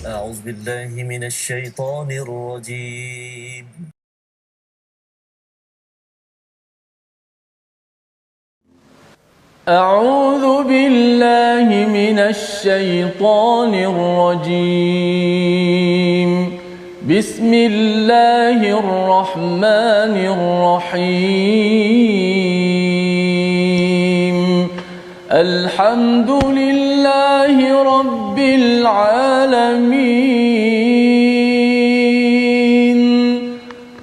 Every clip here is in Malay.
أعوذ بالله من الشيطان الرجيم. أعوذ بالله من الشيطان الرجيم. بسم الله الرحمن الرحيم. الحمد لله رب العالمين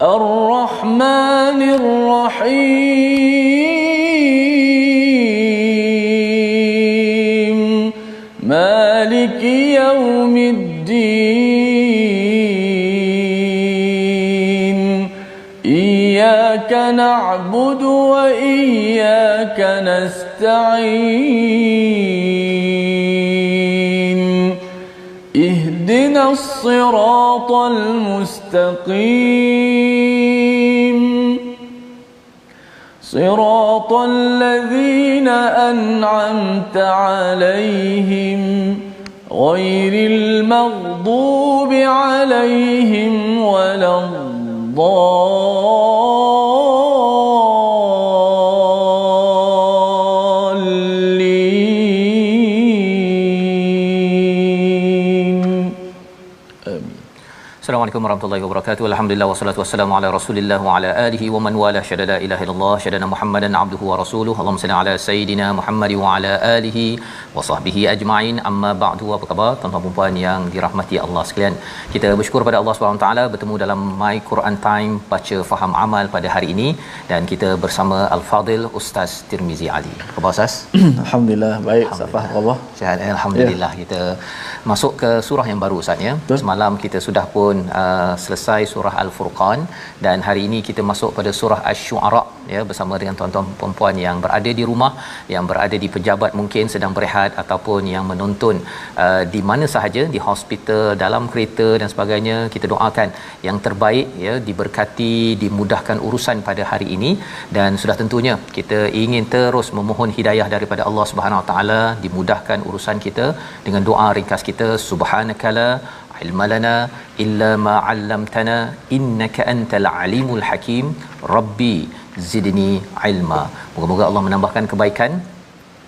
الرحمن الرحيم مالك يوم الدين إياك نعبد وإياك نستعين اهدنا الصراط المستقيم صراط الذين أنعمت عليهم غير المغضوب عليهم ولا الضالين. Assalamualaikum warahmatullahi wabarakatuh. Alhamdulillah wassalatu wassalamu ala Rasulillah wa ala alihi wa man wala syada la ilaha illallah syadana Muhammadan abduhu wa rasuluhu. Allahumma salli ala sayidina Muhammad wa ala alihi wa sahbihi ajma'in. Amma ba'du. Apa khabar tuan-tuan dan puan yang dirahmati Allah sekalian? Kita bersyukur pada Allah Subhanahu taala bertemu dalam My Quran Time baca faham amal pada hari ini dan kita bersama Al-Fadil Ustaz Tirmizi Ali. Apa khabar Ustaz? Alhamdulillah baik. Safah Allah. Sihat alhamdulillah. Kita masuk ke surah yang baru Ustaz ya. Semalam kita sudah pun selesai surah Al-Furqan dan hari ini kita masuk pada surah Asy-Syu'ara ya, bersama dengan tuan-tuan puan-puan yang berada di rumah, yang berada di pejabat mungkin sedang berehat ataupun yang menonton di mana sahaja, di hospital, dalam kereta dan sebagainya. Kita doakan yang terbaik ya, diberkati, dimudahkan urusan pada hari ini dan sudah tentunya kita ingin terus memohon hidayah daripada Allah Subhanahu Wa Taala, dimudahkan urusan kita dengan doa ringkas kita, subhanakala ilma lana illa ma 'allamtana innaka antal alimul hakim rabbi zidni ilma. Moga-moga Allah menambahkan kebaikan,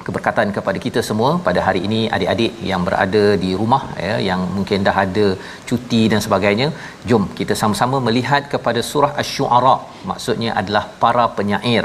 keberkatan kepada kita semua pada hari ini. Adik-adik yang berada di rumah ya, yang mungkin dah ada cuti dan sebagainya, jom kita sama-sama melihat kepada surah Asy-Syu'ara. Maksudnya adalah para penyair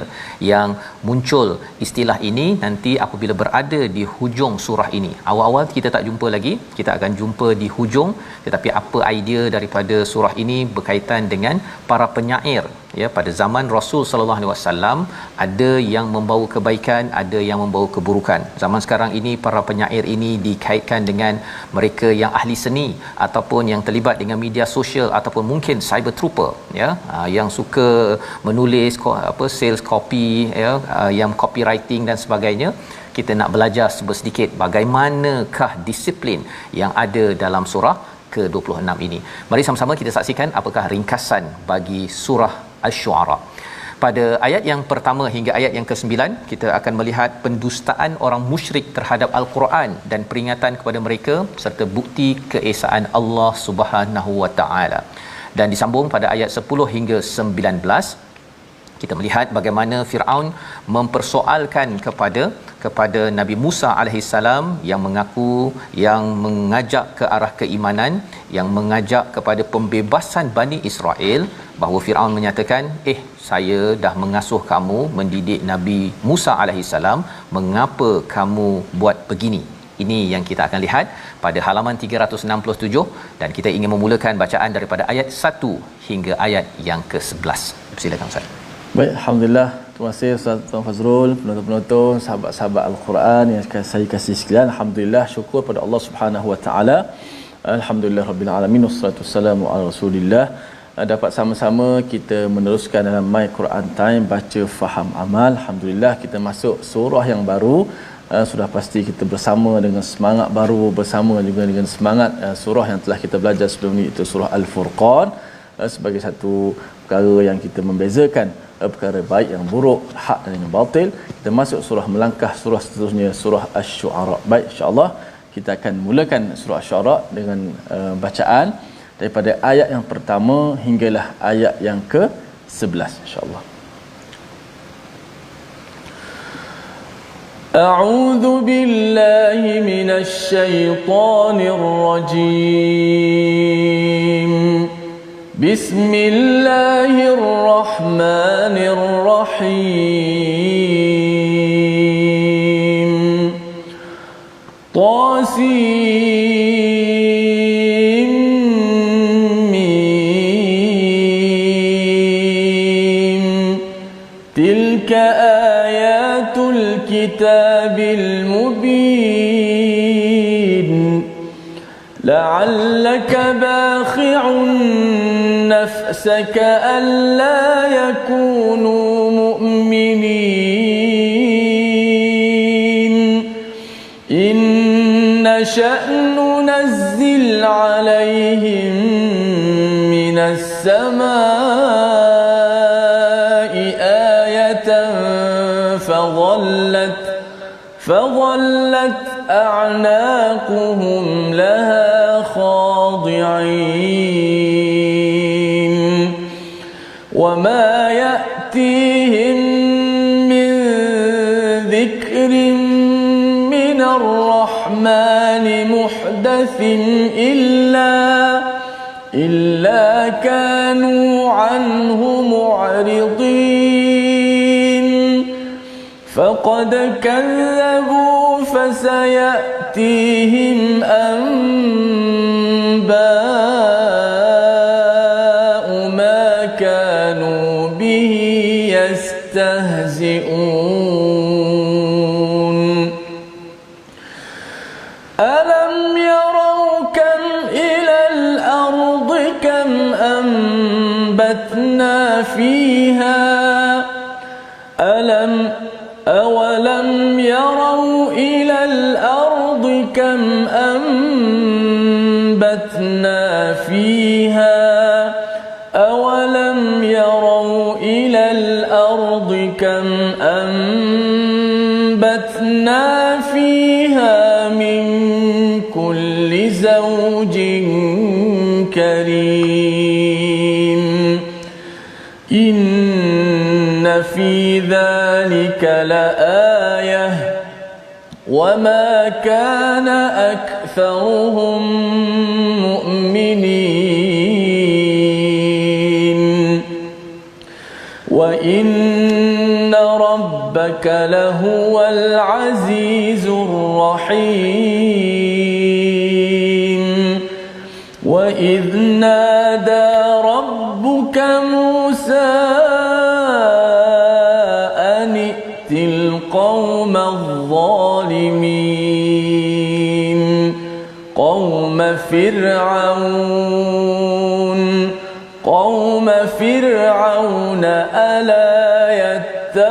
yang muncul istilah ini nanti apabila berada di hujung surah ini. Awal-awal kita tak jumpa lagi, kita akan jumpa di hujung, tetapi apa idea daripada surah ini berkaitan dengan para penyair ya. Pada zaman Rasul sallallahu alaihi wasallam ada yang membawa kebaikan, ada yang membawa keburukan. Zaman sekarang ini para penyair ini dikaitkan dengan mereka yang ahli seni ataupun yang terlibat dengan media sosial ataupun mungkin cyber trooper ya, yang suka menulis sales copy ya, yang copywriting dan sebagainya. Kita nak belajar sedikit bagaimanakah disiplin yang ada dalam surah ke-26 ini. Mari sama-sama kita saksikan apakah ringkasan bagi surah Asy-Syu'ara. Pada ayat yang pertama hingga ayat yang ke-9 kita akan melihat pendustaan orang musyrik terhadap Al-Quran dan peringatan kepada mereka serta bukti keesaan Allah Subhanahu Wa Taala. Dan disambung pada ayat 10 hingga 19 kita melihat bagaimana Firaun mempersoalkan kepada Nabi Musa alaihissalam yang mengaku, yang mengajak ke arah keimanan, yang mengajak kepada pembebasan Bani Israel, bahawa Firaun menyatakan, saya dah mengasuh kamu, mendidik Nabi Musa alaihissalam, mengapa kamu buat begini? Ini yang kita akan lihat pada halaman 367 dan kita ingin memulakan bacaan daripada ayat 1 hingga ayat yang ke-11. Silakan Ustaz. Baik, alhamdulillah. Terima kasih Ustaz Tuan Fazrul, penonton-penonton, sahabat-sahabat Al-Quran yang saya kasih sekalian. Alhamdulillah, syukur pada Allah Subhanahu Wa Taala. Alhamdulillah rabbil alamin, wassalatu wassalamu ala Rasulillah. Dapat sama-sama kita meneruskan dalam My Quran Time baca faham amal. Alhamdulillah kita masuk surah yang baru. Sudah pasti kita bersama dengan semangat baru, bersama juga dengan semangat surah yang telah kita belajar sebelum ini, itu surah Al-Furqan, sebagai satu perkara yang kita membezakan perkara baik yang buruk, hak dan yang batil. Kita masuk surah melangkah surah seterusnya, surah Asy-Syu'ara. Baik, insya-Allah kita akan mulakan surah Asy-Syu'ara dengan bacaan daripada ayat yang pertama hinggalah ayat yang ke-11 insya-Allah. A'udzu billahi minasy syaithanir rajim. Bismillahirrahmanirrahim. Tasin mim. Tilka ayatul kitabil mubin. La'allaka bakhi'un نفسك ألا يكونوا مؤمنين إن نشأ ننزل عليهم من السماء آية فظلت أعناقهم لها خاضعين وما يأتيهم من ذكر من الرحمن محدث إلا كانوا عنه معرضين فقد كذبوا فسيأتيهم أنباء ما كانوا به يستهزئون ألم يروا كم إلى الأرض كم أنبتنا فيها أولم يروا إلى الأرض كم أنبتنا فيها أولم يروا إلى الأرض كم أنبتنا فيها من كل زوج كريم إن في ذلك لآية وما كان أكثرهم مؤمنين وإن ربك لهو العزيز الرحيم وإذ نادى ربك موسى القوم الظالمين قوم فرعون ألا يتقون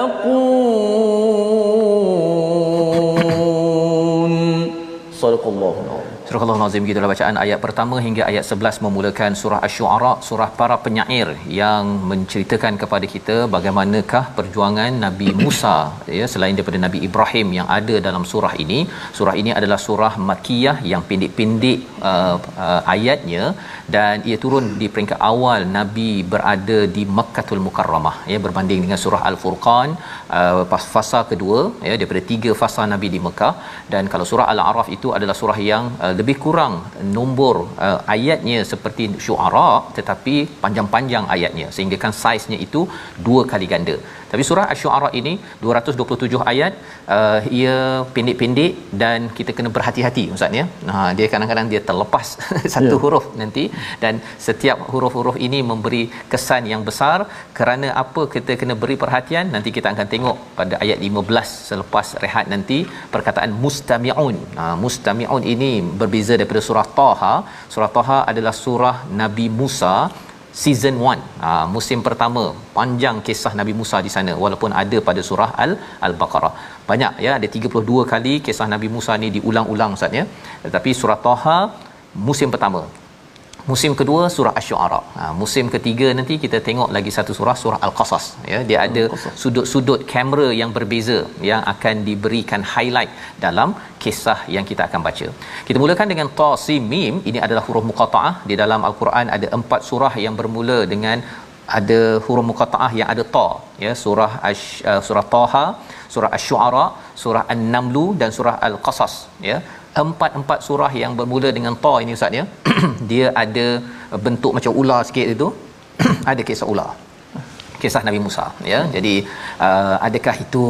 صدق الله. Surah Al-Azim, gitulah bacaan ayat pertama hingga ayat 11 memulakan surah Asy-Syu'ara, surah para penyair yang menceritakan kepada kita bagaimanakah perjuangan Nabi Musa ya, selain daripada Nabi Ibrahim yang ada dalam surah ini. Surah ini adalah surah Makkiyah yang pendek-pendek ayatnya, dan ia turun di peringkat awal Nabi berada di Makkahul Mukarramah ya, berbanding dengan surah Al-Furqan fasa kedua ya, daripada 3 fasa Nabi di Mekah. Dan kalau surah Al-A'raf itu adalah surah yang lebih kurang nombor ayatnya seperti Syu'ara, tetapi panjang-panjang ayatnya sehingga kan saiznya itu 2 kali ganda. Tapi surah Asy-Syu'ara ini 227 ayat, ia pendek-pendek dan kita kena berhati-hati ustaz ya. Dia kadang-kadang dia terlepas satu huruf nanti, dan setiap huruf-huruf ini memberi kesan yang besar. Kerana apa kita kena beri perhatian? Nanti kita akan tengok pada ayat 15 selepas rehat nanti perkataan mustami'un. Mustami'un ini berbeza daripada surah Taha. Surah Taha adalah surah Nabi Musa season 1, musim pertama. Panjang kisah Nabi Musa di sana, walaupun ada pada surah Al-Baqarah. Banyak ya, ada 32 kali kisah Nabi Musa ni diulang-ulang ustaz ya. Tetapi surah Taha musim pertama. Musim kedua surah Asy-Syu'ara. Musim ketiga nanti kita tengok lagi satu surah Al-Qasas ya. Dia ada sudut-sudut kamera yang berbeza yang akan diberikan highlight dalam kisah yang kita akan baca. Kita mulakan dengan Ta Sin Mim. Ini adalah huruf muqatta'ah. Di dalam Al-Quran ada 4 surah yang bermula dengan ada huruf muqatta'ah yang ada ta ya. Surah Taha, surah Asy-Syu'ara, surah An-Naml dan surah Al-Qasas ya. Empat surah yang bermula dengan ta ini ustaz ya. Dia ada bentuk macam ular sikit itu. Ada kisah ular, kisah Nabi Musa ya. Jadi adakah itu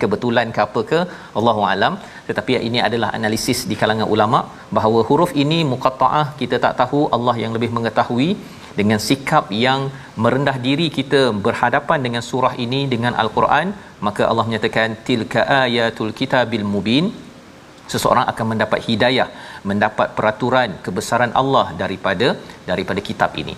kebetulan ke apa ke, Allahu alam, tetapi ini adalah analisis di kalangan ulama bahawa huruf ini muqatta'ah, kita tak tahu, Allah yang lebih mengetahui. Dengan sikap yang merendah diri kita berhadapan dengan surah ini, dengan Al-Quran, maka Allah menyatakan tilka ayatul kitabil mubin. Seseorang akan mendapat hidayah, mendapat peraturan kebesaran Allah daripada kitab ini.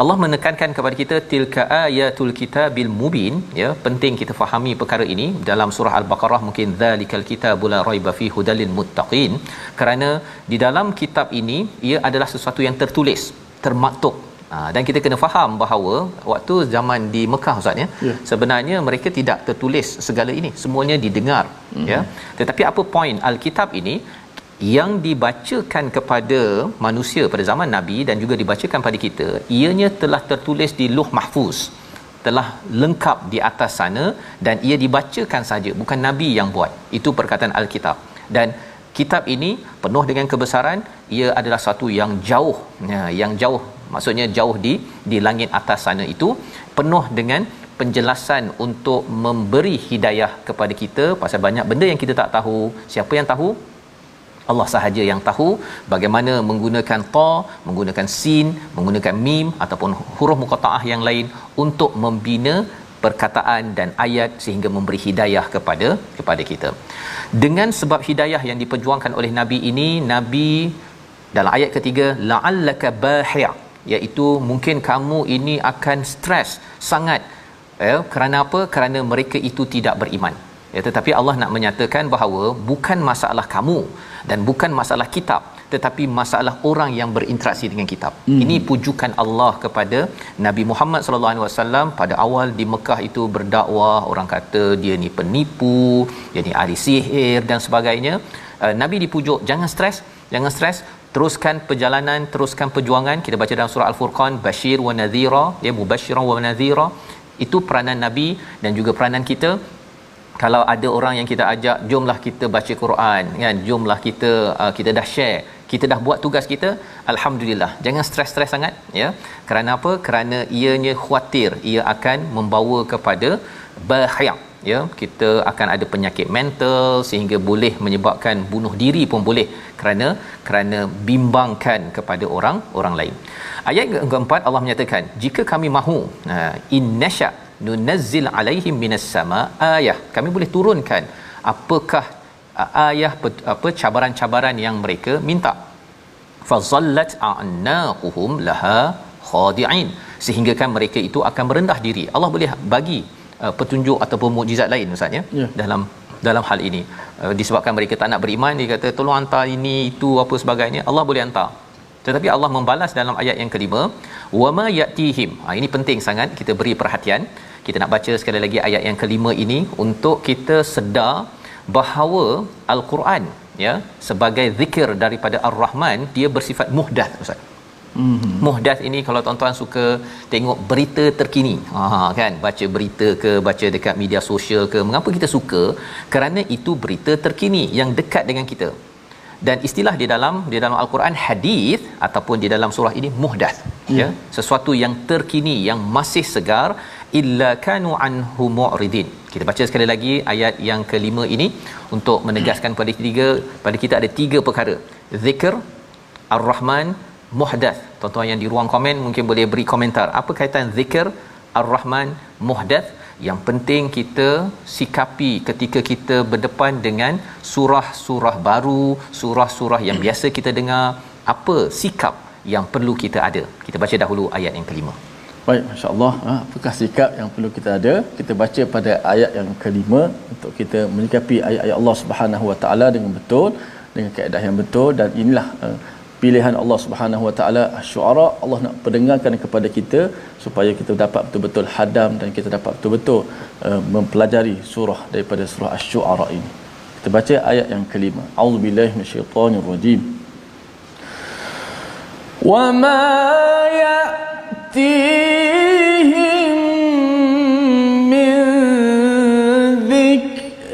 Allah menekankan kepada kita tilka ayatul kitabil mubin ya. Penting kita fahami perkara ini. Dalam surah Al-Baqarah mungkin zalikal kitabul la raiba fi hudalil muttaqin, kerana di dalam kitab ini ia adalah sesuatu yang tertulis, termaktub. Dan kita kena faham bahawa waktu zaman di Mekah ustaz ya, sebenarnya mereka tidak tertulis segala ini, semuanya didengar ya. Tetapi apa poin Alkitab ini yang dibacakan kepada manusia pada zaman Nabi dan juga dibacakan pada kita, ianya telah tertulis di Lauh Mahfuz, telah lengkap di atas sana, dan ia dibacakan saja, bukan Nabi yang buat. Itu perkataan Alkitab. Dan kitab ini penuh dengan kebesaran. Ia adalah satu yang jauh ya, yang jauh maksudnya jauh di langit atas sana, itu penuh dengan penjelasan untuk memberi hidayah kepada kita pasal banyak benda yang kita tak tahu. Siapa yang tahu? Allah sahaja yang tahu bagaimana menggunakan ta, menggunakan sin, menggunakan mim ataupun huruf muqatta'ah yang lain untuk membina perkataan dan ayat sehingga memberi hidayah kepada kita. Dengan sebab hidayah yang diperjuangkan oleh Nabi ini, Nabi dalam ayat ketiga la'allaka bahi', iaitu mungkin kamu ini akan stres sangat kerana apa? Kerana mereka itu tidak beriman ya. Tetapi Allah nak menyatakan bahawa bukan masalah kamu dan bukan masalah kitab, tetapi masalah orang yang berinteraksi dengan kitab. Ini pujukan Allah kepada Nabi Muhammad sallallahu alaihi wasallam. Pada awal di Mekah itu berdakwah, orang kata dia ni penipu, dia ni ahli sihir dan sebagainya. Nabi dipujuk, jangan stres, teruskan perjalanan, teruskan perjuangan. Kita baca dalam surah Al-Furqan, Bashir wa Nadhira, ya, mubashiran wa nadhira. Itu peranan Nabi dan juga peranan kita. Kalau ada orang yang kita ajak, jomlah kita baca Quran kan, jomlah kita dah share, kita dah buat tugas kita, alhamdulillah. Jangan stres sangat ya. Kerana apa? Kerana ianya khawatir ia akan membawa kepada bahaya ya. Kita akan ada penyakit mental sehingga boleh menyebabkan bunuh diri pun boleh, kerana bimbangkan kepada orang lain. Ayat keempat Allah menyatakan, jika kami mahu, innasya nunazzil alaihim minas sama ayah, kami boleh turunkan apakah ayah, apa cabaran-cabaran yang mereka minta. Fazallat a'naquhum laha khadi'in, sehingga kan mereka itu akan merendah diri. Allah boleh bagi petunjuk ataupun mukjizat lain ustaz ya, dalam hal ini. Disebabkan mereka tak nak beriman, dia kata tolong hantar ini itu apa sebagainya, Allah boleh hantar. Tetapi Allah membalas dalam ayat yang kelima, wama yatihim. Ini penting sangat kita beri perhatian. Kita nak baca sekali lagi ayat yang kelima ini untuk kita sedar bahawa Al-Quran ya, sebagai zikir daripada Ar-Rahman, dia bersifat muhdath ustaz. Muhdath ini kalau tuan-tuan suka tengok berita terkini, kan, baca berita ke, baca dekat media sosial ke, mengapa kita suka? Kerana itu berita terkini yang dekat dengan kita. Dan istilah di dalam Al-Quran hadis ataupun di dalam surah ini muhdath ya, sesuatu yang terkini, yang masih segar. Illa kanu anhu mu'ridin. Kita baca sekali lagi ayat yang kelima ini untuk menegaskan pada kita ada 3 perkara: zikr, Ar-Rahman, muhdath. Tuan-tuan yang di ruang komen mungkin boleh beri komentar, apa kaitan zikr, Ar-Rahman, muhdath. Yang penting kita sikapi ketika kita berdepan dengan surah-surah baru, surah-surah yang biasa kita dengar, apa sikap yang perlu kita ada. Kita baca dahulu ayat yang kelima. Baik, masya-Allah. Apakah sikap yang perlu kita ada? Kita baca pada ayat yang kelima untuk kita menyikapi ayat-ayat Allah Subhanahu Wa Taala dengan betul, dengan kaedah yang betul. Dan inilah pilihan Allah Subhanahu Wa Taala. Syuara Allah nak pendengarkan kepada kita supaya kita dapat betul-betul hadam dan kita dapat betul-betul mempelajari surah daripada surah Asy-Syu'ara ini. Kita baca ayat yang kelima. A'udzubillahi minasyaitonirrajim. Wa ma ya'tihim min dzikrin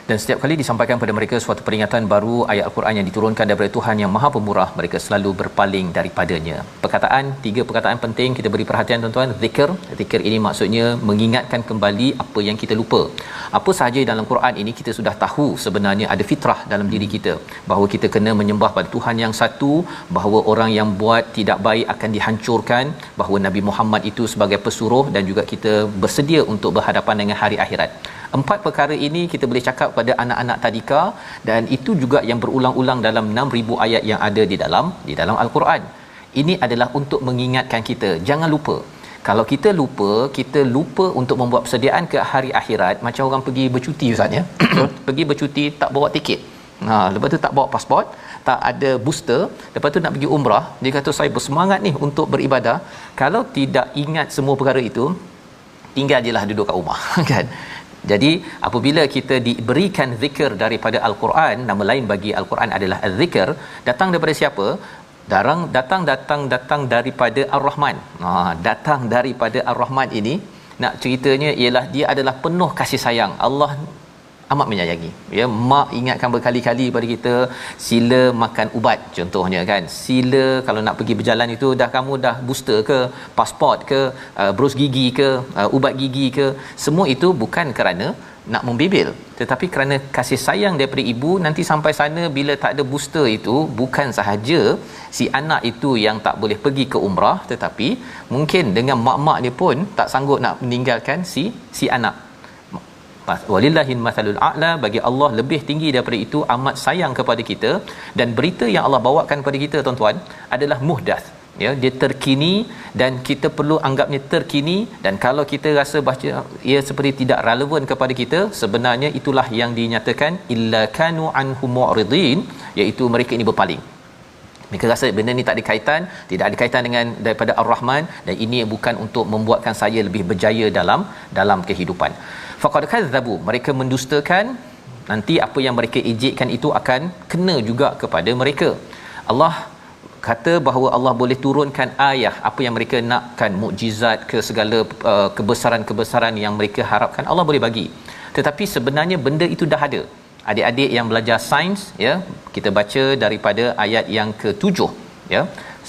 dan setiap kali disampaikan pada mereka suatu peringatan baru ayat Al-Quran yang diturunkan daripada Tuhan yang Maha Pemurah, mereka selalu berpaling daripadanya. Tiga perkataan penting kita beri perhatian tuan-tuan. Zikir ini maksudnya mengingatkan kembali apa yang kita lupa. Apa sahaja dalam Quran ini kita sudah tahu sebenarnya, ada fitrah dalam diri kita bahawa kita kena menyembah pada Tuhan yang satu, bahawa orang yang buat tidak baik akan dihancurkan, bahawa Nabi Muhammad itu sebagai pesuruh dan juga kita bersedia untuk berhadapan dengan hari akhirat. 4 perkara ini kita boleh cakap pada anak-anak tadika, dan itu juga yang berulang-ulang dalam 6,000 ayat yang ada di dalam Al-Quran. Ini adalah untuk mengingatkan kita jangan lupa. Kalau kita lupa untuk membuat persediaan ke hari akhirat, macam orang pergi bercuti Ustaz ya. Pergi bercuti tak bawa tiket. Lepas tu tak bawa pasport, tak ada booster, lepas tu nak pergi umrah, dia kata saya bersemangat ni untuk beribadah. Kalau tidak ingat semua perkara itu, tinggal je lah duduk kat rumah kan. Jadi apabila kita diberikan zikir daripada Al-Quran, nama lain bagi Al-Quran adalah Az-Zikr, datang daripada siapa? Datang daripada Ar-Rahman. Datang daripada Ar-Rahman ini, nak ceritanya ialah dia adalah penuh kasih sayang. Allah amat menyayangi. Ya, mak ingatkan berkali-kali pada kita, sila makan ubat contohnya kan. Sila kalau nak pergi berjalan itu kamu dah booster ke, pasport ke, bros gigi ke, ubat gigi ke, semua itu bukan kerana nak membibil, tetapi kerana kasih sayang daripada ibu. Nanti sampai sana bila tak ada booster itu, bukan sahaja si anak itu yang tak boleh pergi ke umrah, tetapi mungkin dengan mak-mak dia pun tak sanggup nak meninggalkan si anak. Walillahil mathalul a'la, bagi Allah lebih tinggi daripada itu, amat sayang kepada kita. Dan berita yang Allah bawakan kepada kita tuan-tuan adalah muhdath, ya, dia terkini dan kita perlu anggapnya terkini. Dan kalau kita rasa baca ia seperti tidak relevan kepada kita, sebenarnya itulah yang dinyatakan illa kanu anhu mu'ridin, iaitu mereka ini berpaling. Mereka rasa benda ni tak ada kaitan, tidak ada kaitan dengan daripada Ar-Rahman, dan ini bukan untuk membuatkan saya lebih berjaya dalam kehidupan. Faqad kadzabu, mereka mendustakan, nanti apa yang mereka ejekkan itu akan kena juga kepada mereka. Allah kata bahawa Allah boleh turunkan ayat apa yang mereka nakkan, mukjizat ke segala kebesaran-kebesaran yang mereka harapkan, Allah boleh bagi. Tetapi sebenarnya benda itu dah ada. Adik-adik yang belajar sains, ya, kita baca daripada ayat yang ke-7, ya.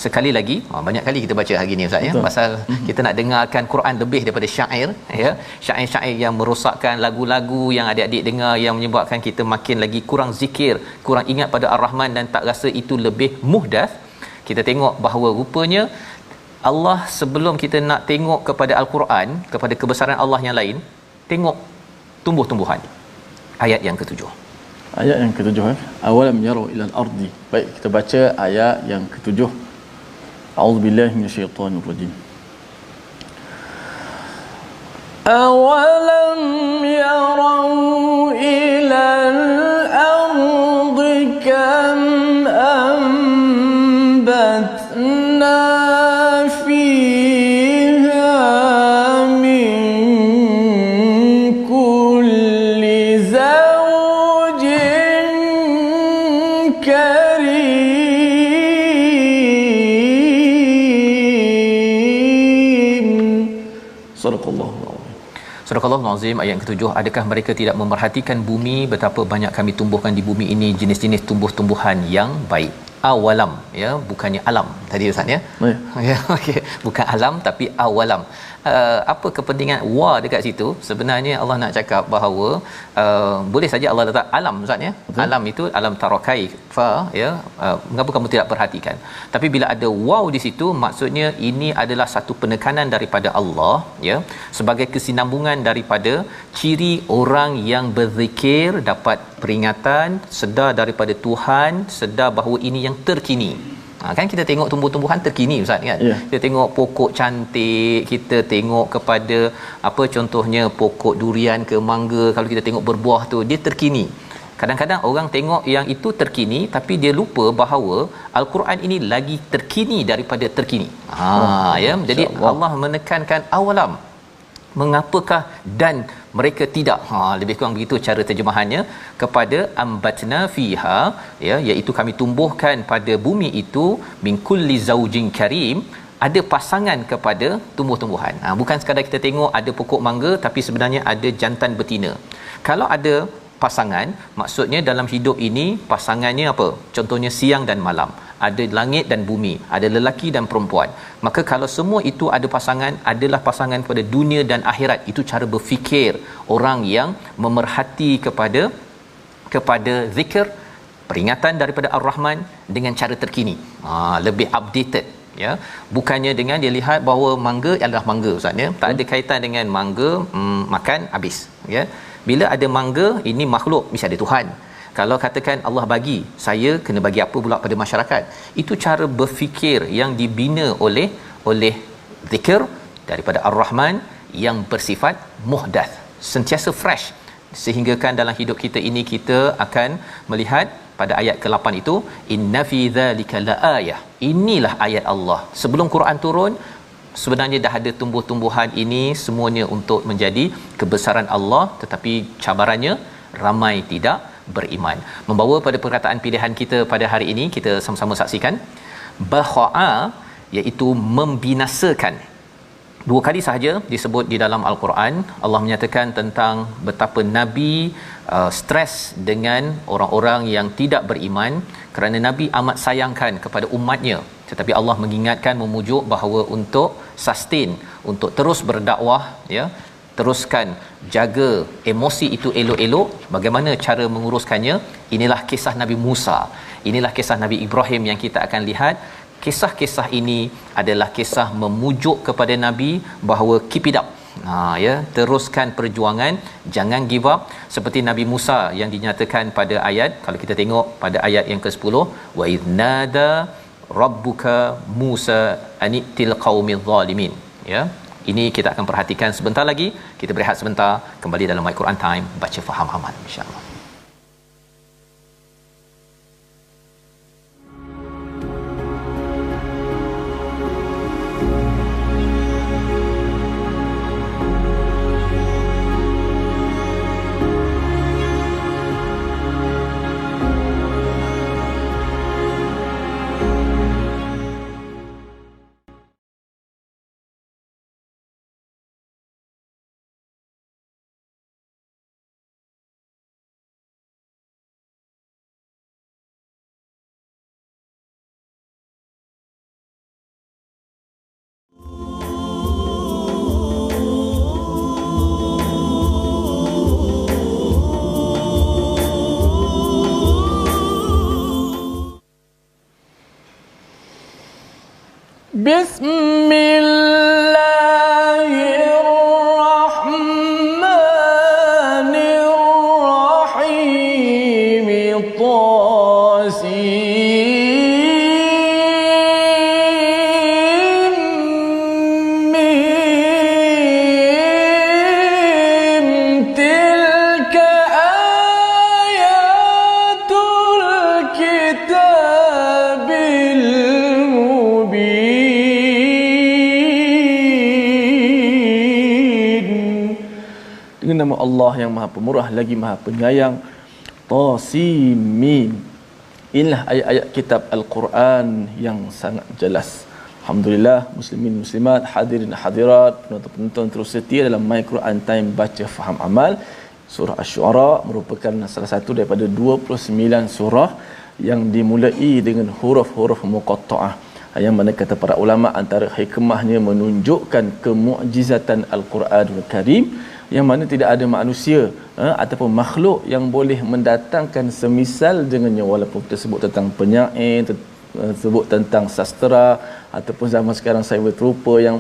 Sekali lagi, banyak kali kita baca hari ni Ustaz ya, pasal kita nak dengarkan Quran lebih daripada syair, ya. Syair-syair yang merosakkan lagu-lagu yang adik-adik dengar, yang menyebabkan kita makin lagi kurang zikir, kurang ingat pada Ar-Rahman dan tak rasa itu lebih muhdath. Kita tengok bahawa rupanya Allah sebelum kita nak tengok kepada Al-Quran, kepada kebesaran Allah yang lain, tengok tumbuh-tumbuhan. Ayat yang ke-7. Ayat yang ke-7, awalam yarau ilal ardi. Baik, kita baca ayat yang ke-7. A'udzubillahi minasyaitonirrajim. Awalam yarau ilal ardi kam ambatna fiha min kulli zawjin karim. Sadaqallahul azim. Ayat ke-7, adakah mereka tidak memerhatikan bumi, betapa banyak kami tumbuhkan di bumi ini jenis-jenis tumbuh-tumbuhan yang baik. awalam, ya, bukannya alam tadi Ustaz ya. Ya, okey, bukan alam tapi awalam. Apa kepentingan wa dekat situ? Sebenarnya Allah nak cakap bahawa boleh saja Allah letak alam Ustaz ya. Alam itu alam tarakai fa, ya, mengapa kamu tidak perhatikan? Tapi bila ada waw di situ, maksudnya ini adalah satu penekanan daripada Allah, ya, sebagai kesinambungan daripada ciri orang yang berzikir, dapat peringatan, sedar daripada Tuhan, sedar bahawa ini yang terkini. Kan kita tengok tumbuh-tumbuhan terkini Ustaz kan, kita tengok pokok cantik, kita tengok kepada apa contohnya pokok durian ke mangga, kalau kita tengok berbuah tu dia terkini. Kadang-kadang orang tengok yang itu terkini tapi dia lupa bahawa al-Quran ini lagi terkini daripada terkini. Ya, jadi Allah menekankan awalam, mengapakah dan mereka tidak, lebih kurang begitu cara terjemahannya, kepada ambatna fiha, ya, iaitu kami tumbuhkan pada bumi itu min kulli zaujin karim, ada pasangan kepada tumbuh-tumbuhan. Bukan sekadar kita tengok ada pokok mangga tapi sebenarnya ada jantan betina. Kalau ada pasangan, maksudnya dalam hidup ini pasangannya apa? Contohnya siang dan malam, ada langit dan bumi, ada lelaki dan perempuan. Maka kalau semua itu ada pasangan, adalah pasangan pada dunia dan akhirat. Itu cara berfikir orang yang memerhati kepada zikir, peringatan daripada Ar-Rahman dengan cara terkini, lebih updated, ya. Bukannya dengan dia lihat bahawa mangga adalah mangga Ustaz ya, tak ada kaitan dengan mangga makan habis, ya. Bila ada mangga, ini makhluk, mesti ada Tuhan. Kalau katakan Allah bagi, saya kena bagi apa pula pada masyarakat? Itu cara berfikir yang dibina oleh zikir daripada Ar-Rahman yang bersifat muhdath, sentiasa fresh, sehingga kan dalam hidup kita ini kita akan melihat pada ayat ke-8 itu, inna fi dzalika laayah. Inilah ayat Allah. Sebelum Quran turun, sebenarnya dah ada tumbuh-tumbuhan ini semuanya untuk menjadi kebesaran Allah, tetapi cabarannya ramai tidak beriman. Membawa pada perkataan pilihan kita pada hari ini, kita sama-sama saksikan baha'a, iaitu membinasakan. Dua kali sahaja disebut di dalam Al-Quran. Allah menyatakan tentang betapa Nabi stres dengan orang-orang yang tidak beriman kerana Nabi amat sayangkan kepada umatnya. Tetapi Allah mengingatkan, memujuk bahawa untuk sustain, untuk terus berdakwah, ya, teruskan jaga emosi itu elok-elok. Bagaimana cara menguruskannya? Inilah kisah Nabi Musa, inilah kisah Nabi Ibrahim yang kita akan lihat. Kisah-kisah ini adalah kisah memujuk kepada Nabi bahawa keep it up, ya, teruskan perjuangan, jangan give up, seperti Nabi Musa yang dinyatakan pada ayat, kalau kita tengok pada ayat yang ke-10, wa idnada rabbuka Musa anitil qaumil zalimin, ya. Ini kita akan perhatikan sebentar lagi. Kita berehat sebentar, kembali dalam My Quran Time, baca faham amal, insya-Allah. Bismillahirrahmanirrahim. Tilka ayatul kitabil mubin. Dengan nama Allah yang Maha Pemurah lagi Maha Penyayang. Tasimim. Inilah ayat-ayat kitab Al-Quran yang sangat jelas. Alhamdulillah, muslimin muslimat, hadirin hadirat, penonton-penonton terus setia dalam My Quran Time baca faham amal. Surah Asy-Syu'ara merupakan salah satu daripada 29 surah yang dimulai dengan huruf-huruf muqatta'ah, yang mana kata para ulama antara hikmahnya menunjukkan kemu'jizatan Al-Quranul Karim, yang mana tidak ada manusia ataupun makhluk yang boleh mendatangkan semisal dengannya, walaupun kita sebut tentang penyair, sebut tentang sastera ataupun zaman sekarang sains rupa yang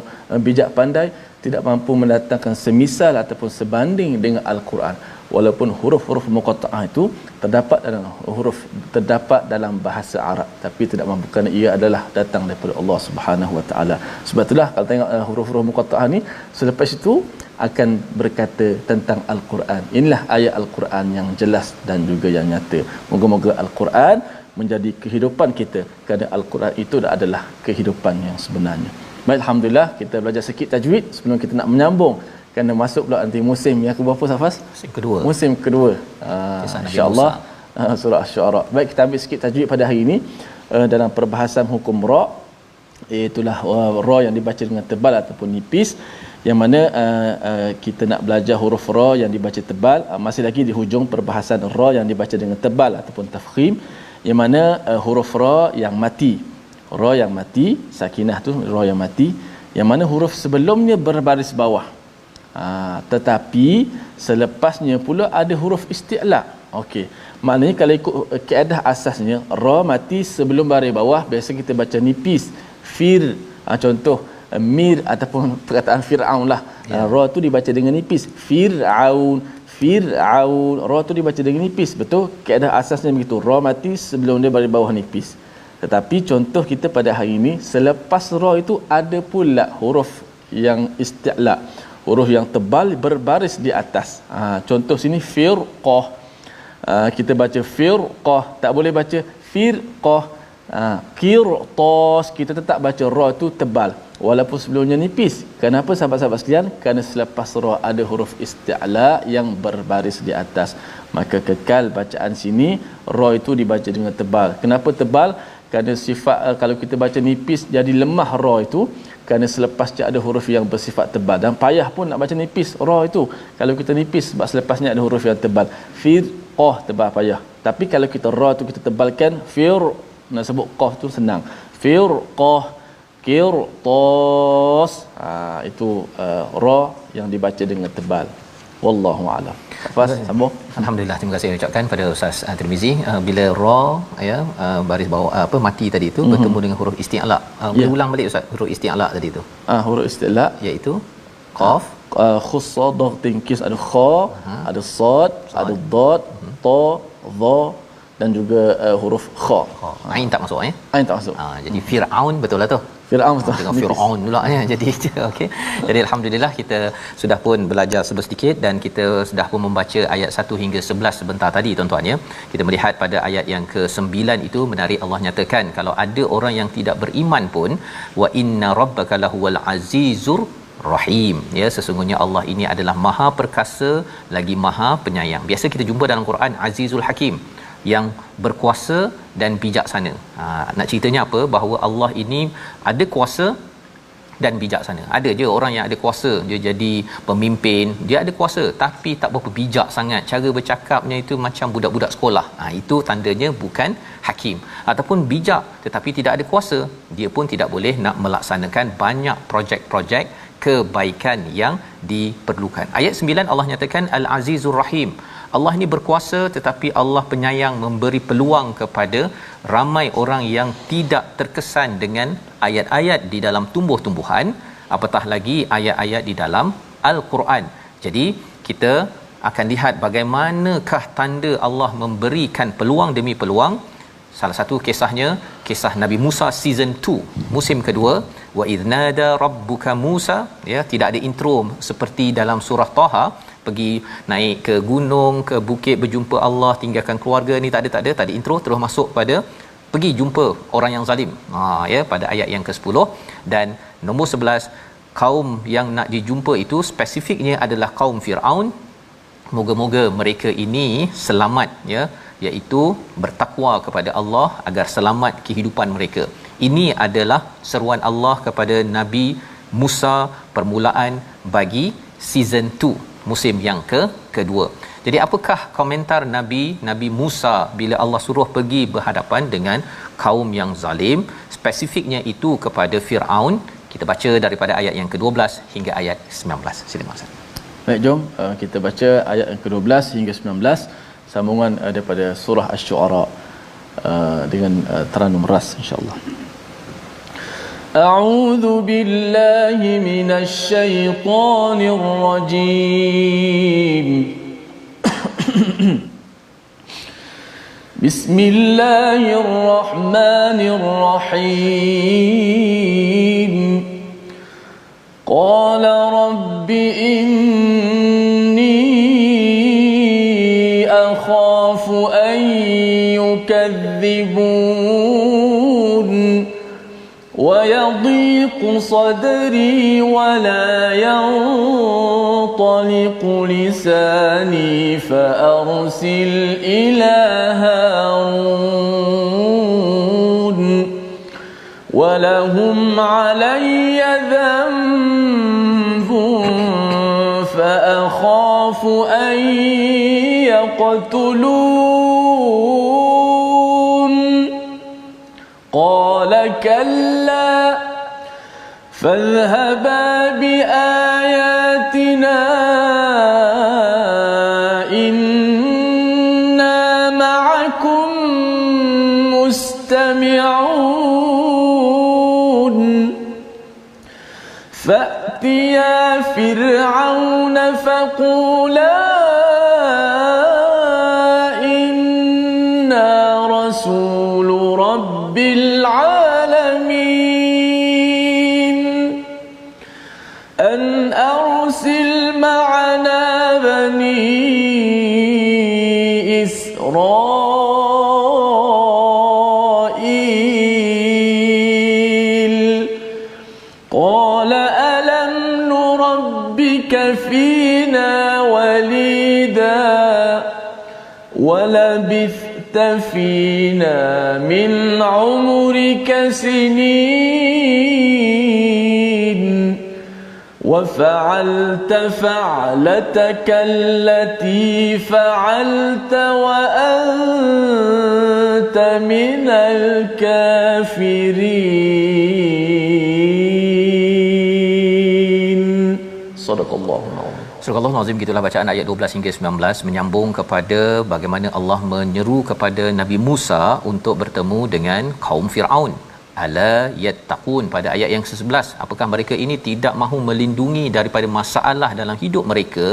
bijak pandai, tidak mampu mendatangkan semisal ataupun sebanding dengan Al-Quran. Walaupun huruf-huruf muqatta'ah itu terdapat dalam bahasa Arab, tapi tidak mampu, kerana ia adalah datang daripada Allah Subhanahu Wa Taala. Sebab itulah kalau tengok huruf-huruf muqatta'ah ni, selepas itu akan berkata tentang Al-Quran. Inilah ayat Al-Quran yang jelas dan juga yang nyata. Moga-moga Al-Quran menjadi kehidupan kita, kerana Al-Quran itu adalah kehidupan yang sebenarnya. Baik, alhamdulillah kita belajar sikit tajwid sebelum kita nak menyambung, kerana masuk pula nanti musim yang berapa, Safas? Musim kedua. Insya-Allah surah Asy-Syu'ara. Baik, kita ambil sikit tajwid pada hari ini dalam perbahasan hukum ra, itulah ra yang dibaca dengan tebal ataupun nipis, yang mana kita nak belajar huruf ra yang dibaca tebal. Masih lagi di hujung perbahasan ra yang dibaca dengan tebal ataupun tafkhim, yang mana huruf ra yang mati, ra yang mati, sakinah tu ra yang mati, yang mana huruf sebelumnya berbaris bawah, tetapi selepasnya pula ada huruf isti'la. Okey, maknanya kalau ikut kaedah asasnya, ra mati sebelum baris bawah, biasa kita baca nipis, fir, contoh mir ataupun perkataan Fir'aun lah, ra tu dibaca dengan nipis, Fir'aun, ra tu dibaca dengan nipis. Betul, kaedah asasnya begitu, ra mati sebelum dia baris bawah nipis. Tetapi contoh kita pada hari ini, selepas ra itu ada pula huruf yang isti'la, huruf yang tebal berbaris di atas. Contoh sini firqah, kita baca firqah, tak boleh baca firqah. Qirtas, kita tetap baca ra tu tebal walaupun sebelumnya nipis. Kenapa, sahabat-sahabat sekalian? Kerana selepas ra ada huruf isti'la yang berbaris di atas, maka kekal bacaan sini ra itu dibaca dengan tebal. Kenapa tebal? Kerana sifat kalau kita baca nipis jadi lemah ra itu, kerana selepasnya ada huruf yang bersifat tebal, dan payah pun nak baca nipis ra itu kalau kita nipis, sebab selepasnya ada huruf yang tebal. Firqah tebal payah, tapi kalau kita ra tu kita tebalkan, nak sebut qaf tu senang, firqah, qirtas, itu ra yang dibaca dengan tebal. Wallahu a'lam. Fas, sambung. Alhamdulillah, terima kasih ucapkan pada Ustaz Tirmizi. Bila ra baris bawah mati tadi itu bertemu dengan huruf isti'la. Boleh ulang balik Ustaz huruf isti'la tadi tu? Huruf isti'la iaitu qaf, khussa, tingkis, ada kha, ada sad, ada dad, ta, dha dan juga huruf kha. Ain tak masuk Ain tak masuk. Jadi Fir'aun betul lah tu. Fir'aun betul. Dengan Fir'aun pula ya. Jadi okey. Jadi alhamdulillah kita sudah pun belajar sedikit dan kita sudah pun membaca ayat 1 hingga 11 sebentar tadi tuan-tuan ya. Kita melihat pada ayat yang ke-9 itu menarik, Allah nyatakan kalau ada orang yang tidak beriman pun, wa inna rabbaka lahuwal azizur rahim, ya, sesungguhnya Allah ini adalah maha perkasa lagi maha penyayang. Biasa kita jumpa dalam Quran Azizul Hakim, yang berkuasa dan bijaksana. Nak ceritanya apa? Bahawa Allah ini ada kuasa dan bijaksana. Ada je orang yang ada kuasa, dia jadi pemimpin, dia ada kuasa tapi tak berapa bijak sangat, cara bercakapnya itu macam budak-budak sekolah. Itu tandanya bukan hakim. Ataupun bijak tetapi tidak ada kuasa, dia pun tidak boleh nak melaksanakan banyak projek-projek kebaikan yang diperlukan. Ayat 9 Allah nyatakan Al-Azizur Rahim. Allah ini berkuasa tetapi Allah penyayang, memberi peluang kepada ramai orang yang tidak terkesan dengan ayat-ayat di dalam tumbuh-tumbuhan, apatah lagi ayat-ayat di dalam Al-Quran. Jadi kita akan lihat bagaimanakah tanda Allah memberikan peluang demi peluang. Salah satu kisahnya kisah Nabi Musa season 2, musim kedua, wa idnada rabbuka Musa, ya, tidak ada intro seperti dalam surah Taha, pergi naik ke gunung, ke bukit berjumpa Allah, tinggalkan keluarga, ni tak ada intro, terus masuk pada pergi jumpa orang yang zalim. Ya, pada ayat yang ke-10 dan nombor 11, kaum yang nak dijumpa itu spesifiknya adalah kaum Firaun. Moga-moga mereka ini selamat, ya, iaitu bertakwa kepada Allah agar selamat kehidupan mereka. Ini adalah seruan Allah kepada Nabi Musa, permulaan bagi season 2, musim yang kedua. Jadi apakah komentar Nabi Musa bila Allah suruh pergi berhadapan dengan kaum yang zalim, spesifiknya itu kepada Firaun? Kita baca daripada ayat yang ke-12 hingga ayat 19. Silakan Ustaz. Baik, jom kita baca ayat yang ke-12 hingga 19, sambungan daripada surah Asy-Syu'ara dengan teranum ras insya-Allah. A'udzu billahi minasy syaithanir rajim. Bismillahirrahmanirrahim. Qala rabbi inni akhafu an yukadzibun wa yadhiqu sadri wa la yanṭaliqu lisani fa arsil ila Harun wa lahum alayya dhanbun fa akhafu an yaqtulun qala kalla fadhhaba biayatina inna ma'akum mustami'un fa'tiya fir'auna faqula inna rasul rabbil alamin an arsil ma'ana bani Israil qala alam nurabbika fina walida ولبثت فينا من عمرك سنين وفعلت فعلتك التي فعلت وأنت من الكافرين صدق الله العظيم. Surah Al-Azim, gitulah bacaan ayat 12 hingga 19 menyambung kepada bagaimana Allah menyeru kepada Nabi Musa untuk bertemu dengan kaum Firaun. Ala yattaqun, pada ayat yang ke-11, apakah mereka ini tidak mahu melindungi daripada masalah dalam hidup mereka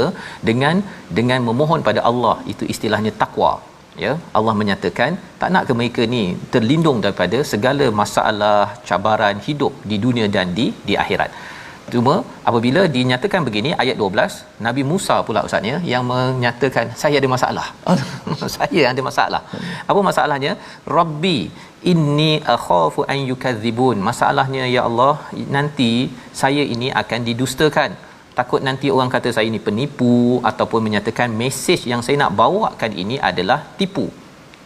dengan memohon pada Allah. Itu istilahnya takwa, ya. Allah menyatakan tak nak ke mereka ni terlindung daripada segala masalah cabaran hidup di dunia dan di akhirat. Cuma apabila dinyatakan begini ayat 12, Nabi Musa pula ustaznya yang menyatakan saya ada masalah. Saya ada masalah. Apa masalahnya? Rabbi inni akhafu an yukadzibun. Masalahnya, ya Allah, nanti saya ini akan didustakan. Takut nanti orang kata saya ini penipu ataupun menyatakan mesej yang saya nak bawakan ini adalah tipu.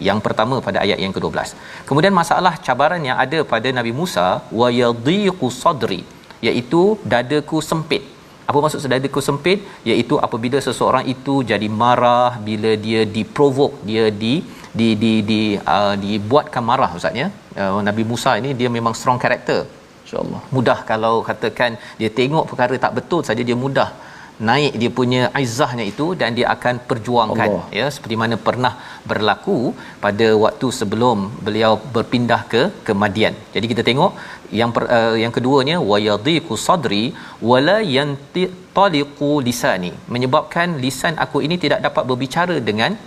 Yang pertama pada ayat yang ke-12. Kemudian masalah cabaran yang ada pada Nabi Musa, wa yadhiqu sadri, iaitu dadaku sempit. Apa maksud dadaku sempit? Iaitu apabila seseorang itu jadi marah, bila dia diprovoke, dia dibuatkan marah ustaz, ya. Nabi Musa ini dia memang strong character, insyaallah. Mudah kalau katakan dia tengok perkara tak betul saja, dia mudah naik dia punya aizahnya itu dan dia akan perjuangkan, Allah. Ya, seperti mana pernah berlaku pada waktu sebelum beliau berpindah ke Madian. Jadi kita tengok yang keduanya, wayadhiqu sadri wala yantaliqu lisani, menyebabkan lisan aku ini tidak dapat berbicara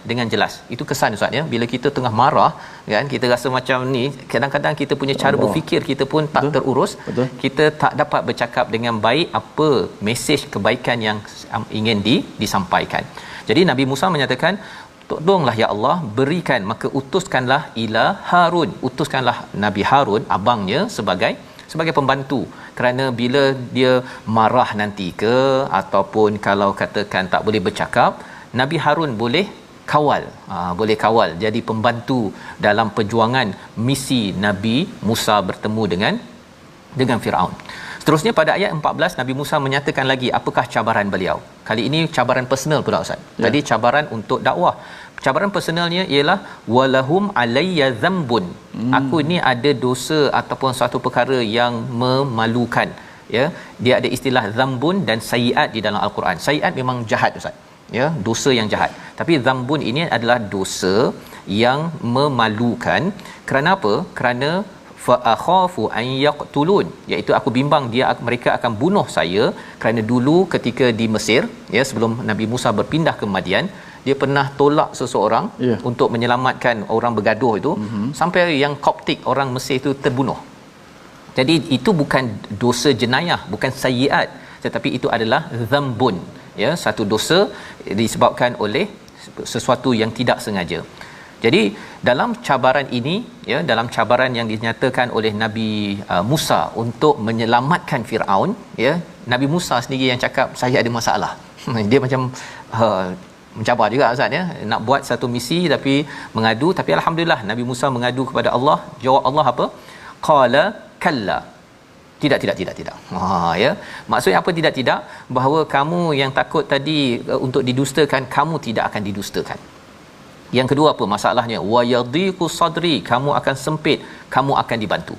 dengan jelas. Itu kesan ustaz, ya. Bila kita tengah marah kan, kita rasa macam ni, kadang-kadang kita punya cara berfikir kita pun tak terurus. Betul. Kita tak dapat bercakap dengan baik apa mesej kebaikan yang ingin disampaikan. Jadi Nabi Musa menyatakan, tolonglah ya Allah, berikan, maka utuskanlah ila Harun, utuskanlah Nabi Harun abangnya sebagai pembantu, kerana bila dia marah nanti ke ataupun kalau katakan tak boleh bercakap, Nabi Harun boleh kawal, jadi pembantu dalam perjuangan misi Nabi Musa bertemu dengan Firaun. Seterusnya pada ayat 14 Nabi Musa menyatakan lagi apakah cabaran beliau. Kali ini cabaran personal pula Ustaz. Tadi cabaran untuk dakwah. Cabaran personalnya ialah walahum alayya dzambun. Aku ni ada dosa ataupun satu perkara yang memalukan. Ya, dia ada istilah dzambun dan sayyiat di dalam al-Quran. Sayyiat memang jahat Ustaz. Ya, dosa yang jahat. Tapi dzambun ini adalah dosa yang memalukan. Kerana apa? Kerana fa akhafu an yaqtulun, iaitu aku bimbang mereka akan bunuh saya. Kerana dulu ketika di Mesir, ya, sebelum Nabi Musa berpindah ke Madian, dia pernah tolak seseorang untuk menyelamatkan orang bergaduh itu, sampai yang Koptik orang Mesir itu terbunuh. Jadi itu bukan dosa jenayah, bukan sayyiat, tetapi itu adalah dzambun, ya, satu dosa disebabkan oleh sesuatu yang tidak sengaja. Jadi dalam cabaran ini, ya, dalam cabaran yang dinyatakan oleh Nabi Musa untuk menyelamatkan Firaun, ya, Nabi Musa sendiri yang cakap saya ada masalah. Dia macam mencabar juga Ustaz, ya, nak buat satu misi tapi mengadu. Tapi alhamdulillah Nabi Musa mengadu kepada Allah. Jawab Allah apa? Qala kalla. Tidak. Ya. Maksudnya apa tidak? Bahawa kamu yang takut tadi untuk didustakan, kamu tidak akan didustakan. Yang kedua apa masalahnya? Wa yadhiqu sadri, kamu akan sempit, kamu akan dibantu.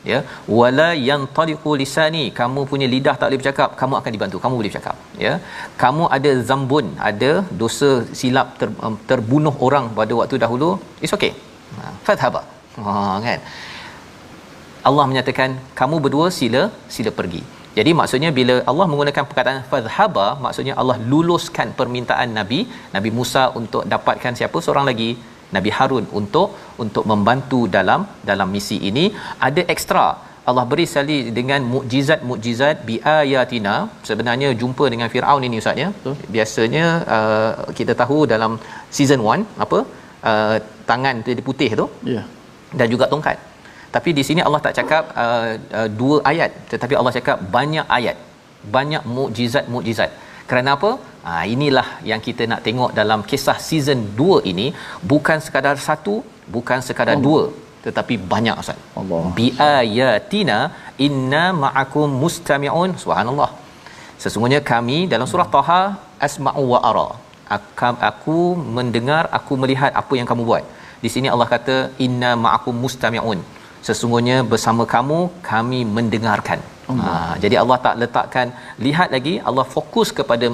Ya, wala yantaliqu lisani, kamu punya lidah tak boleh bercakap, kamu akan dibantu, kamu boleh bercakap. Ya, kamu ada zambun, ada dosa silap terbunuh orang pada waktu dahulu, it's okay. Fadhaba. Kan? Allah menyatakan kamu berdua sila pergi. Jadi maksudnya bila Allah menggunakan perkataan fadhhaba, maksudnya Allah luluskan permintaan Nabi Musa untuk dapatkan siapa seorang lagi, Nabi Harun, untuk membantu dalam misi ini. Ada ekstra Allah beri sekali dengan mukjizat bi ayatina. Sebenarnya jumpa dengan Firaun ini Ustaz, ya. Biasanya kita tahu dalam season 1 apa, tangan tu putih tu, dan juga tongkat. Tapi di sini Allah tak cakap 2 ayat, tetapi Allah cakap banyak ayat, banyak mukjizat. Kerana apa? Inilah yang kita nak tengok dalam kisah season 2 ini. Bukan sekadar 1, bukan sekadar 2, tetapi banyak Ustaz. Bi ayatina inna ma'akum mustami'un. Subhanallah. Sesungguhnya kami, dalam surah Taha, asma'u wa ara, aku mendengar, aku melihat apa yang kamu buat. Di sini Allah kata inna ma'akum mustami'un, sesungguhnya bersama kamu kami mendengarkan. Jadi Allah tak letakkan lihat lagi, Allah fokus kepada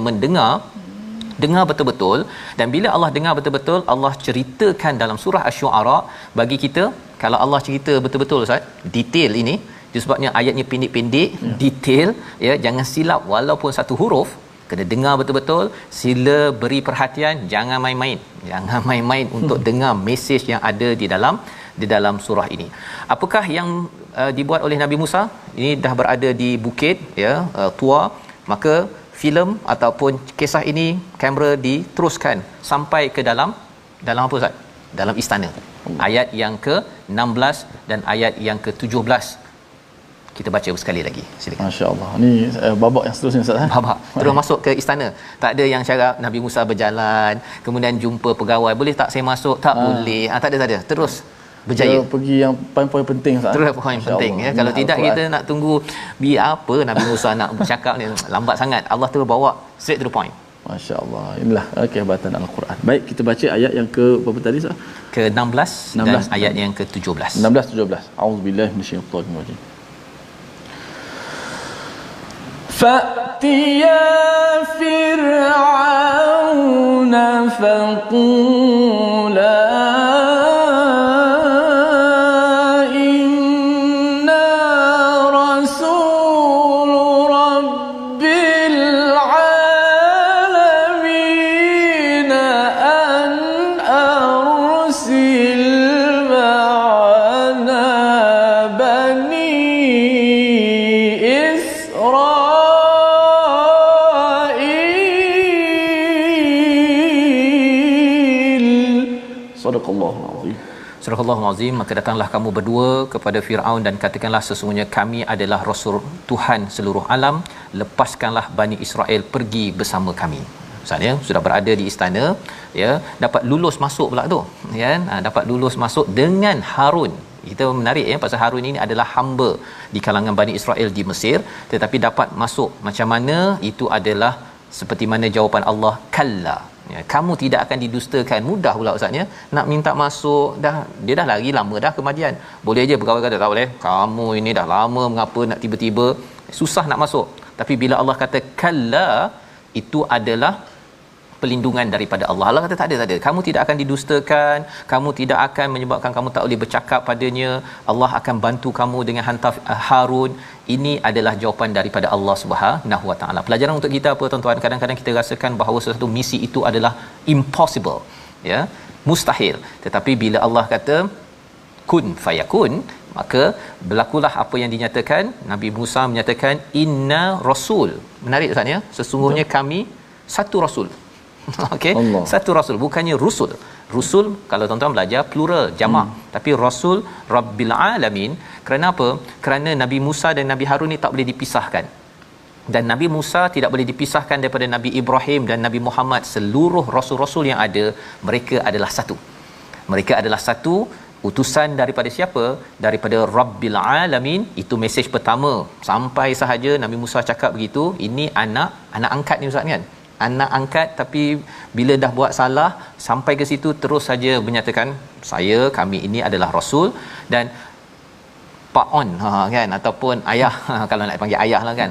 dengar betul-betul. Dan bila Allah dengar betul-betul, Allah ceritakan dalam surah Asy-Syu'ara bagi kita. Kalau Allah cerita betul-betul Ustaz, detail ini, disebabnya ayatnya pendek-pendek, detail, ya, jangan silap walaupun satu huruf, kena dengar betul-betul. Sila beri perhatian, jangan main-main untuk dengar mesej yang ada di dalam surah ini. Apakah yang dibuat oleh Nabi Musa? Ini dah berada di bukit, ya, Tua. Maka filem ataupun kisah ini, kamera diteruskan sampai ke dalam apa Ustaz? Dalam istana. Ayat yang ke-16 dan ayat yang ke-17. Kita baca sekali lagi. Silakan. Masya-Allah. Ni babak yang seterusnya Ustaz. Babak terus masuk ke istana. Tak ada yang cakap Nabi Musa berjalan, kemudian jumpa pegawai, boleh tak saya masuk? Tak boleh. Tak ada. Terus berjaya. Dia pergi yang poin-poin penting Ustaz. Terus poin penting, ya. Kalau tidak Al-Quran, kita nak tunggu apa Nabi Musa nak bercakap ni lambat sangat. Allah terus bawa straight to the point. Masya-Allah. Inilah kehebatan Al-Quran. Baik, kita baca ayat yang ke berapa tadi Ustaz? Ke-16 dan ayat yang ke-17. 16 17. A'udzubillahi minasyaitonir rajim. فَأْتِيَا فِرْعَوْنَ فَقُولَا إِنَّا رَسُولُ رَبِّ الْعَالَمِينَ أَنْ أَرْسِلْ مَعَنَا بَنِي إِسْرَائِيلَ. Surah Al-Azim. Maka datanglah kamu berdua kepada Firaun dan katakanlah sesungguhnya kami adalah Rasul Tuhan seluruh alam, lepaskanlah Bani Israel pergi bersama kami. Misalnya sudah berada di istana, ya, dapat lulus masuk pula tu, ya, dapat lulus masuk dengan Harun. Kita menarik, ya, pasal Harun ini adalah hamba di kalangan Bani Israel di Mesir, tetapi dapat masuk. Macam mana? Itu adalah seperti mana jawapan Allah, kalla, ya, kamu tidak akan didustakan. Mudah pula ustaznya nak minta masuk, dah dia dah lari lama dah kematian, boleh aje berkawan kata tak boleh, kamu ini dah lama, mengapa nak tiba-tiba susah nak masuk. Tapi bila Allah kata kalla, itu adalah pelindungan daripada Allah. Allah kata tak ada, kamu tidak akan didustakan, kamu tidak akan menyebabkan kamu tak boleh bercakap padanya, Allah akan bantu kamu dengan hantar Harun. Ini adalah jawapan daripada Allah Subhanahu Wa Taala. Pelajaran untuk kita apa tuan-tuan? Kadang-kadang kita rasakan bahawa sesuatu misi itu adalah impossible, ya, mustahil. Tetapi bila Allah kata kun fayakun, maka berlakulah apa yang dinyatakan. Nabi Musa menyatakan inna rasul. Menarik ustaz ya, sesungguhnya kami satu rasul. Okey, satu rasul, bukannya rusul. Rusul kalau tuan-tuan belajar plural, jamak. Tapi rasul rabbil alamin. Kerana apa? Kerana Nabi Musa dan Nabi Harun ni tak boleh dipisahkan. Dan Nabi Musa tidak boleh dipisahkan daripada Nabi Ibrahim dan Nabi Muhammad. Seluruh rasul-rasul yang ada, mereka adalah satu. Mereka adalah satu, utusan daripada siapa? Daripada Rabbil Alamin. Itu mesej pertama. Sampai sahaja Nabi Musa cakap begitu, ini anak angkat ni ustaz kan? Anak angkat, tapi bila dah buat salah sampai ke situ terus saja menyatakan kami ini adalah rasul. Dan Pak On kan, ataupun ayah kalau nak panggil ayah lah kan,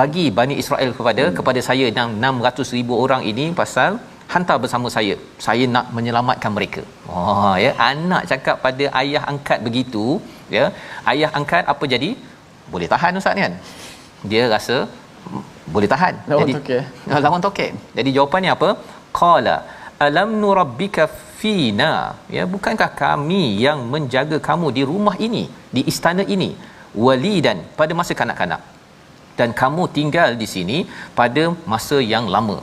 bagi Bani Israel kepada saya 600,000 orang ini, pasal hantar bersama saya nak menyelamatkan mereka. Ya, anak cakap pada ayah angkat begitu, ya. Ayah angkat apa jadi? Boleh tahan ustaz kan? Dia rasa boleh tahan. Lawan tokek. Jadi jawapannya apa? Qala alam nurabbika fina, ya, bukankah kami yang menjaga kamu di rumah ini, di istana ini, walidan, pada masa kanak-kanak, dan kamu tinggal di sini pada masa yang lama.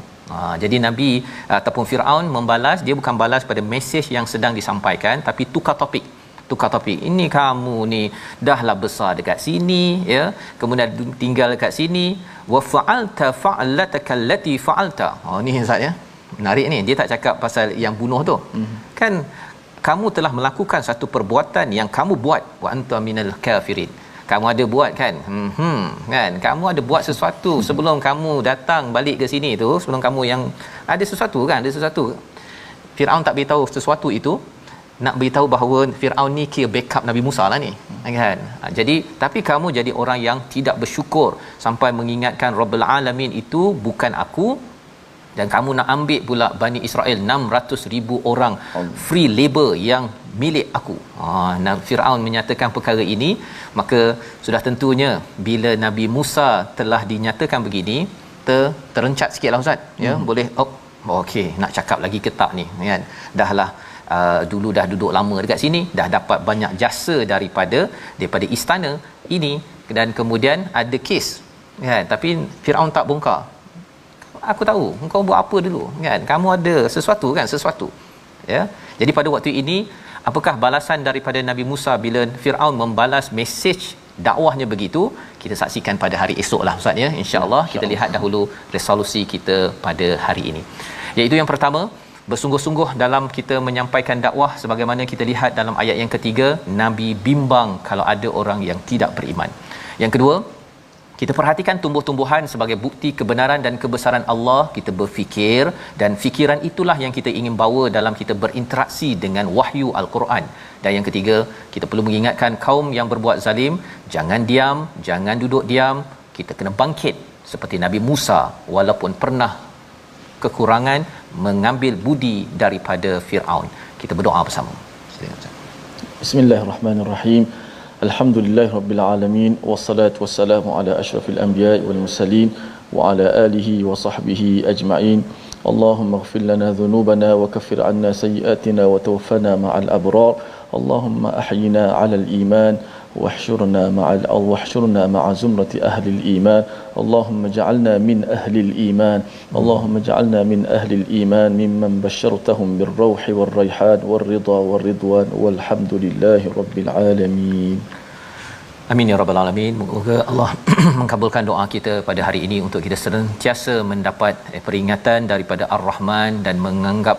Jadi Nabi ataupun Firaun membalas, dia bukan balas pada mesej yang sedang disampaikan, tapi tukar topik. Ini kamu ni dahlah besar dekat sini, ya, kemudian tinggal dekat sini, wa fa'alta fa'lataka allati fa'alta. Ni ustaz ya, menarik ni, dia tak cakap pasal yang bunuh tu. Kan kamu telah melakukan satu perbuatan yang kamu buat, wa anta minal kafirin. Kamu ada buat kan? Kan kamu ada buat sesuatu sebelum kamu datang balik ke sini tu, sebelum kamu yang ada sesuatu kan, ada sesuatu. Firaun tak beritahu sesuatu itu, nak beritahu bahawa Firaun ni kira backup Nabi Musa lah ni, kan. Jadi tapi kamu jadi orang yang tidak bersyukur sampai mengingatkan Rabbul Alamin itu bukan aku, dan kamu nak ambil pula Bani Israel 600,000 orang free labor yang milik aku. Firaun menyatakan perkara ini, maka sudah tentunya bila Nabi Musa telah dinyatakan begini, terencat sikitlah ustaz, ya. Boleh okey, nak cakap lagi ke tak ni, kan. Dahlah dulu dah duduk lama dekat sini, dah dapat banyak jasa daripada istana ini, dan kemudian ada kes, kan. Tapi Firaun tak bongkar. Aku tahu engkau buat apa dulu, kan. Kamu ada sesuatu, ya. Jadi pada waktu ini, apakah balasan daripada Nabi Musa bila Firaun membalas mesej dakwahnya begitu? Kita saksikan pada hari esoklah ustaz ya, insya-Allah. Kita lihat dahulu resolusi kita pada hari ini, iaitu yang pertama, bersungguh-sungguh dalam kita menyampaikan dakwah. Sebagaimana kita lihat dalam ayat yang ketiga, Nabi bimbang kalau ada orang yang tidak beriman. Yang kedua, kita perhatikan tumbuh-tumbuhan sebagai bukti kebenaran dan kebesaran Allah. Kita berfikir, dan fikiran itulah yang kita ingin bawa dalam kita berinteraksi dengan wahyu Al-Quran. Dan yang ketiga, kita perlu mengingatkan kaum yang berbuat zalim, jangan diam, jangan duduk diam. Kita kena bangkit seperti Nabi Musa, walaupun pernah kekurangan mengambil budi daripada Firaun. Kita berdoa bersama. Bismillahirrahmanirrahim. Alhamdulillahirabbil alamin, wassalatu wassalamu ala asyrafil anbiya'i wal mursalin wa ala alihi wa sahbihi ajma'in. Allahumma ighfir lana dhunubana wa kaffir 'anna sayyi'atina wa tawaffana ma'al abrar. Allahumma ahyina 'alal iman واحشرنا مع زمرة أهل الإيمان. اللهم اجعلنا من أهل الإيمان. اللهم اجعلنا من أهل الإيمان ممن بشرتهم بالروح والريحان والرضا والرضوان والحمد لله رب العالمين. Amin ya rabbal alamin. Moga Allah mengabulkan doa kita pada hari ini untuk kita sentiasa mendapat peringatan daripada Ar-Rahman dan menganggap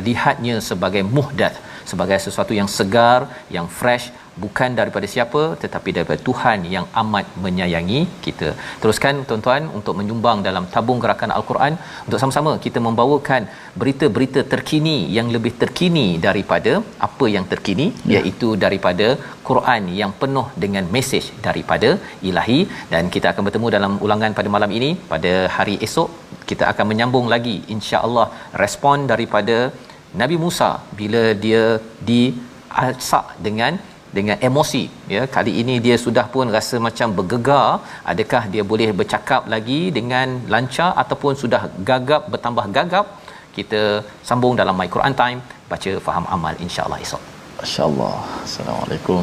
lihatnya sebagai muhdath, sebagai sesuatu yang segar, yang fresh, bukan daripada siapa tetapi daripada Tuhan yang amat menyayangi kita. Teruskan tuan-tuan untuk menyumbang dalam tabung gerakan Al-Quran untuk sama-sama kita membawakan berita-berita terkini yang lebih terkini daripada apa yang terkini, iaitu daripada Quran yang penuh dengan mesej daripada Ilahi. Dan kita akan bertemu dalam ulangan pada malam ini. Pada hari esok kita akan menyambung lagi insya-Allah respon daripada Nabi Musa bila dia diasak dengan emosi, ya. Kali ini dia sudah pun rasa macam bergegar. Adakah dia boleh bercakap lagi dengan lancar ataupun sudah gagap, bertambah gagap? Kita sambung dalam My Quran Time, baca faham amal insya-Allah esok. Masya-Allah. Assalamualaikum.